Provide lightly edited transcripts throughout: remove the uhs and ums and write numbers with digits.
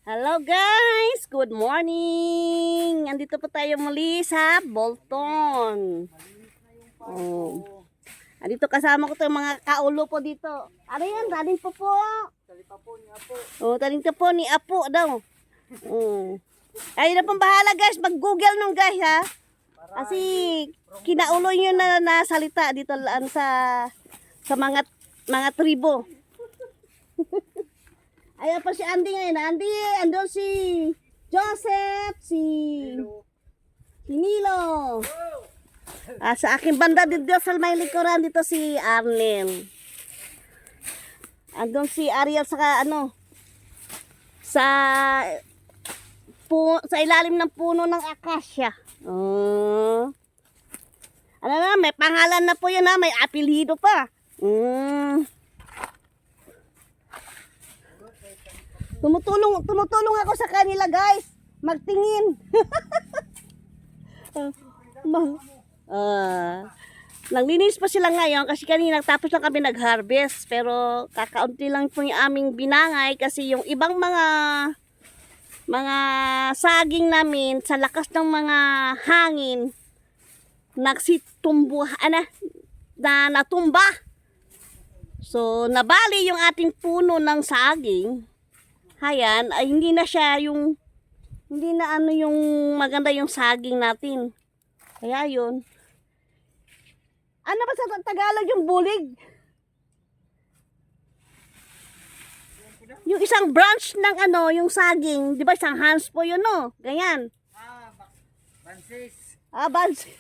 Hello guys! Good morning! Andito po tayo muli sa Bolton. Oh. Andito kasama ko itong mga kaulo po dito. Ano yan? Taling po po. Talipapo ni Apo. Oh, taling po ni Apo daw. Ayun na pong bahala guys. Mag-google nung guys ha. Kasi kinaulo nyo na nasalita dito sa mga tribo. Ayan pa si Andy ngayon. Andy, andun si Joseph, si Nilo. Sa aking banda dito sa may likuran dito si Arlen. Andun si Ariel sa sa ilalim ng puno ng akasya. Oh. Ano na, may pangalan na po yun ha, may apelyido pa. Tumutulong ako sa kanila guys. Magtingin. Naglinis pa sila ngayon kasi kanina tapos lang kami nag-harvest. Pero kakaunti lang po yung aming binangay kasi yung ibang mga saging namin sa lakas ng mga hangin na natumba. So nabali yung ating puno ng saging. Hayan, ay hindi na yung maganda yung saging natin. Kaya yun. Ano ba sa Tagalog yung bulig? Yung isang branch ng yung saging, di ba isang hands po yun no? Ganyan. Bansis. Bansis.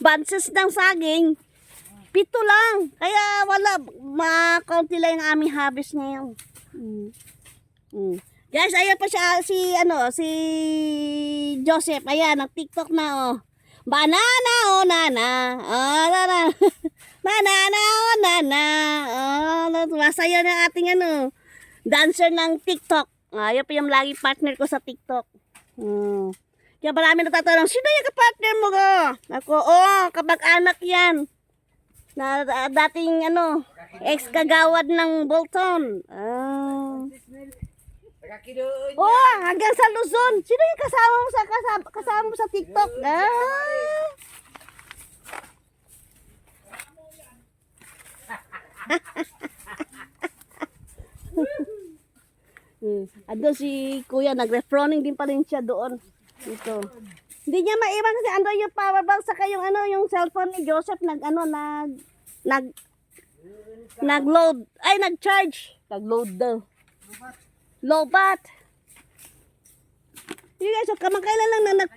Bansis ng saging. 7 lang. Kaya kaunti lang yung aming harvest ngayon. Guys, ayan pa siya si Joseph. Ayan, nag-TikTok na Banana nana. Nana. Banana nana. Masayaw ng ating dancer ng TikTok. Ayan pa yung lagi partner ko sa TikTok. Kaya marami nagtatanong, sino yung kapartner mo ko? Ako, kabag-anak yan. Na dating ex-kagawad ng Bolton. Hanggang sa Luzon. Sino yung kasama mo sa TikTok? Ando si Kuya, nag-refroning din pa rin siya doon. Ito. Hindi niya maiwan kasi ando yung power bank saka yung yung cellphone ni Joseph nag-load. Ay, nag-charge. Nag-load daw. Lobat. Yung guys, kamakailan lang na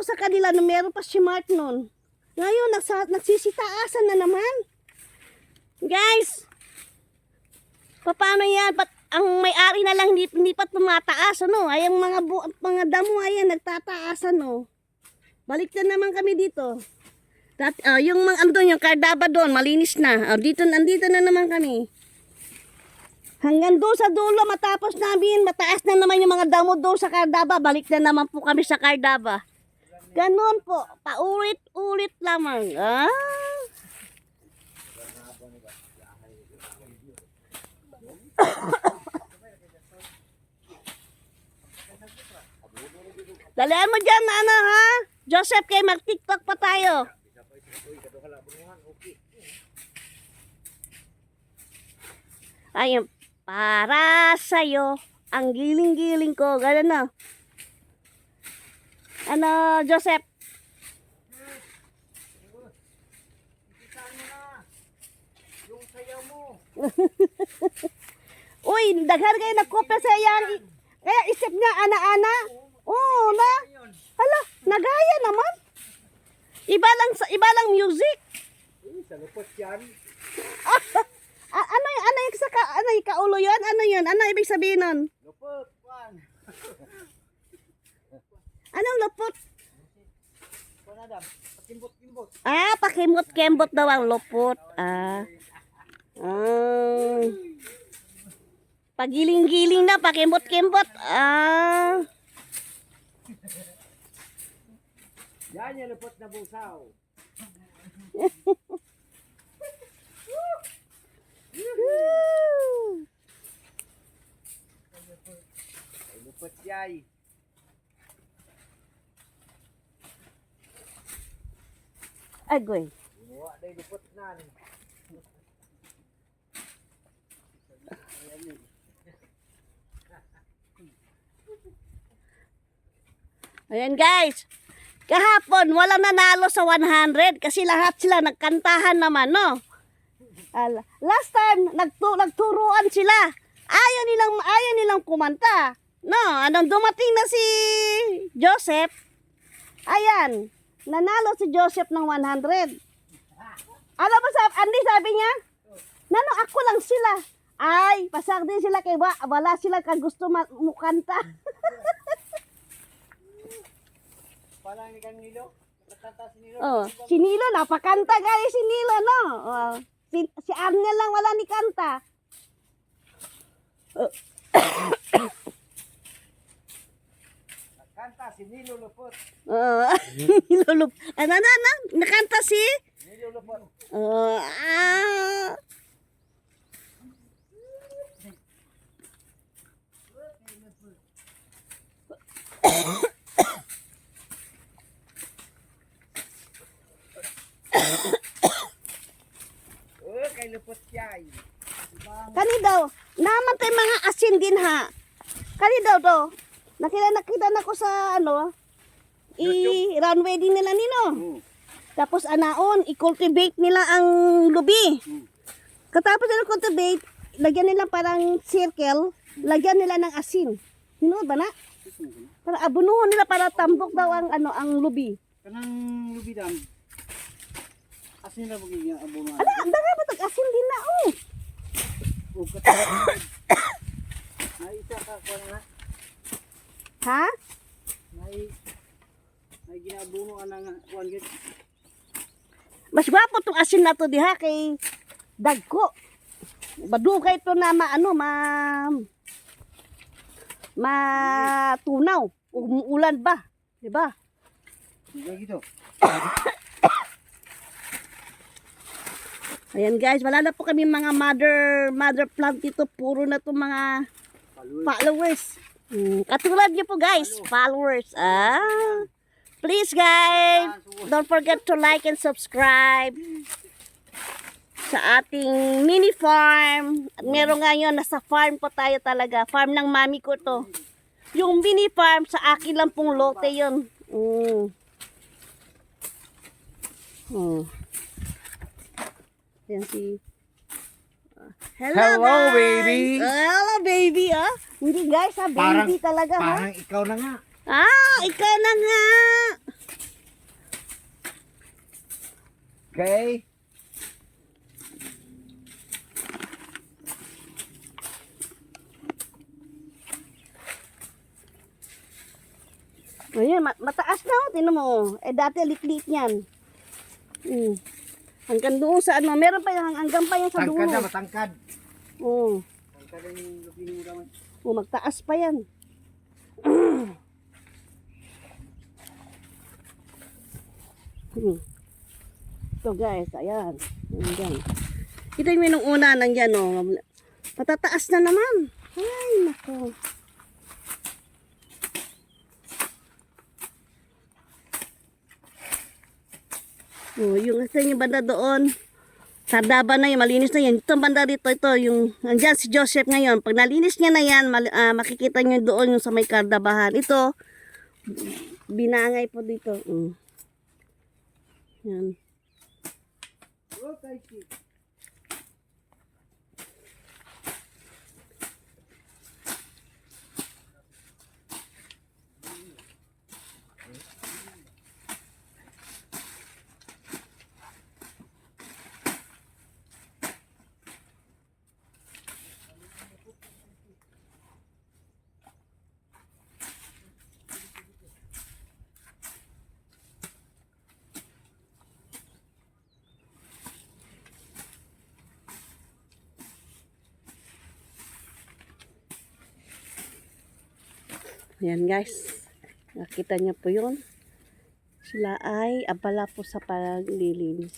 sa kanila na meron pa si Mart nun. Ngayon, nagsisitaasan na naman. Guys, paano yan? Ang may-ari na lang hindi pa tumataas, Ay, ang mga damo, ayan, nagtataasan, Balik na naman kami dito. Yung yung kardaba doon, malinis na. Andito na naman kami. Hanggang doon sa dulo, matapos namin, mataas na naman yung mga damo doon sa kardaba. Balik na naman po kami sa kardaba. Ganon po. Paulit-ulit lamang. Dalihan mo dyan, ha? Joseph, kay mag-TikTok pa tayo. Ayun, para sa'yo, ang giling-giling ko. Gano'n na. Joseph? Yung sayaw mo. Uy, daghan kayo nagkopya sa yan. Kaya isip nga, ana-ana. Na. Hala, nagaya naman. Iba lang music. Sa lupot yan. Ano yung kaulo yun? Ano yun? Ano ibig sabihin nun? Lupot. Pan. Anong lupot? Panadam. Pakimbot-kimbot. Pakimot-kembot daw ang lupot. Pagiling-giling na, pakimot-kembot. Yan yung lupot na busaw. Ay lupot yay. Agoy. Gumawa na yung lupot nan. Ayan guys. Kahapon, walang nanalo sa 100 kasi lahat sila nagkantahan naman, no? Last time, nagturuan sila. Ayaw nilang kumanta. No, anong dumating na si Joseph, ayan, nanalo si Joseph ng 100. Alam mo, Andy, sabi niya, nano ako lang sila. Ay, pasag din sila kay wala sila kagusto mukanta. Parang ni Nilo. Nakakanta si Nilo. Oh, si Nilo, napakanta guys si Nilo, no? Oh, si Arnel lang wala ni kanta. Nakanta si Nilo lupot. Nilulup. Ano, nakanta si? Nilo lupot. Ah. Oh, kay lupot yay. Kani daw, naman tayo mga asin din ha. Kani daw to. Nakita na ko sa runway din nila nino. Tapos anaon, i-cultivate nila ang lubi. Katapos nila cultivate, lagyan nila parang circle, lagyan nila ng asin. Hinood ba na? Para abunuhon nila para tambok daw ang lubi. Kanang lubidam. Asin na bugay nga abunuan. Ala, ang dara ba tag-asin din na oh. O katapos. Ay isa ka na. Ha? May ginabunuan ng kuan gid. Mas gwapo tong asin na to diha kay dagko. Badugay to na matunaw. Umuulan ba? Diba? Diba gito? Ayan guys, wala na po kami mga mother plant dito. Puro na to mga followers. Katulad niyo po guys, followers. Please guys, don't forget to like and subscribe sa ating mini farm. At meron ngayon, nasa farm po tayo talaga. Farm ng mami ko to. Yung mini farm, sa akin lang pong lote yun. Yan si... Hello, guys. baby. Hello baby, Hindi guys, baby talaga, ha? Parang ikaw na nga. Ikaw na nga. Okay. Ayan, mataas na, tinan mo. Dati lit-lit niyan. Hanggang doon sa meron pa yan, hanggang pa yan sa dulo. Tangkad na, matangkad. Tangkad na yung lupin mo naman. Magtaas pa yan. Ito guys, ayan. Ayan. Ito yung minung una nandyan, matataas na naman. Ay, nako. Yung isa yung banda doon. Sardaban na yun, malinis na yan. Itong banda dito, ito, yung, andyan si Joseph ngayon. Pag nalinis niya na yan, makikita niyo doon yung sa may kardabahan. Ito, binangay po dito. Yan. Okay, Ayan guys, nakita niyo po yun. Sila ay abala po sa paglilinis.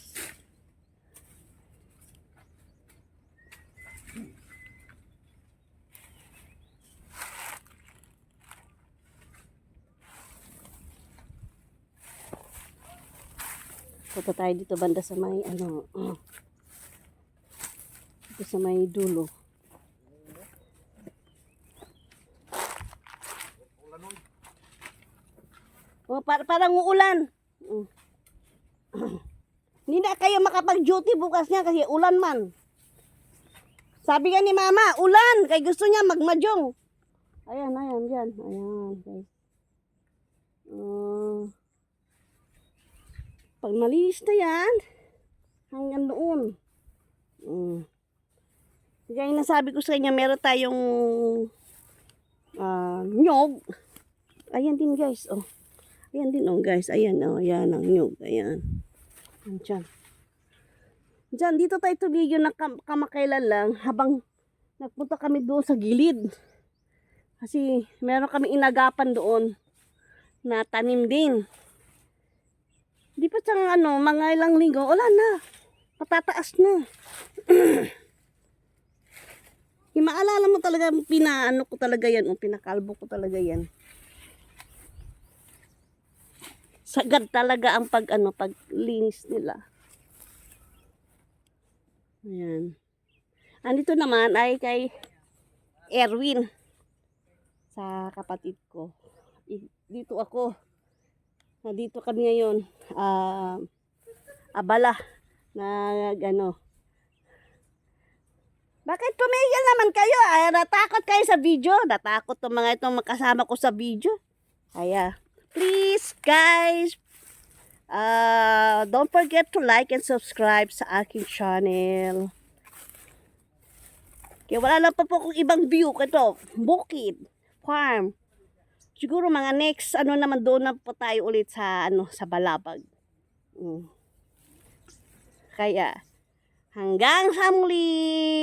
Punta tayo dito banda sa may ano. Dito sa may dulo. Oh, parang uulan. Hindi na kayo makapag-duty bukas niya kasi ulan man. Sabi nga ni Mama, ulan. Kaya gusto niya magmadyong. Ayan, dyan. Ayan, guys. Pag malinis na yan, hanggang doon. Kaya yung nasabi ko sa kanya, meron tayong nyog. Ayan din guys, oh. Ayan din, oh guys. Ayan, oh. Ayan ang nyog. Ayan. Diyan. Diyan, dito tayo tumigil ng kamakailan lang habang nagpunta kami doon sa gilid. Kasi meron kami inagapan doon na tanim din. Di pa siyang ano, mga ilang linggo, wala na. Patataas na. Maalala mo talaga, pinaano ko talaga yan, o pinakalbo ko talaga yan. Sagad talaga ang paglinis nila. Ayan. Andito naman ay kay Erwin. Sa kapatid ko. Dito ako. Dito kami ngayon. Abala. Gano. Bakit tumigil naman kayo? Ay, natakot kayo sa video. Natakot tong mga itong makasama ko sa video. Kaya, please guys, don't forget to like and subscribe sa aking channel. Kaya wala lang pa po kung ibang view. Ito, bukid, farm. Siguro mga next, naman doon na po tayo ulit sa, sa Balabag. Kaya, hanggang sa muli!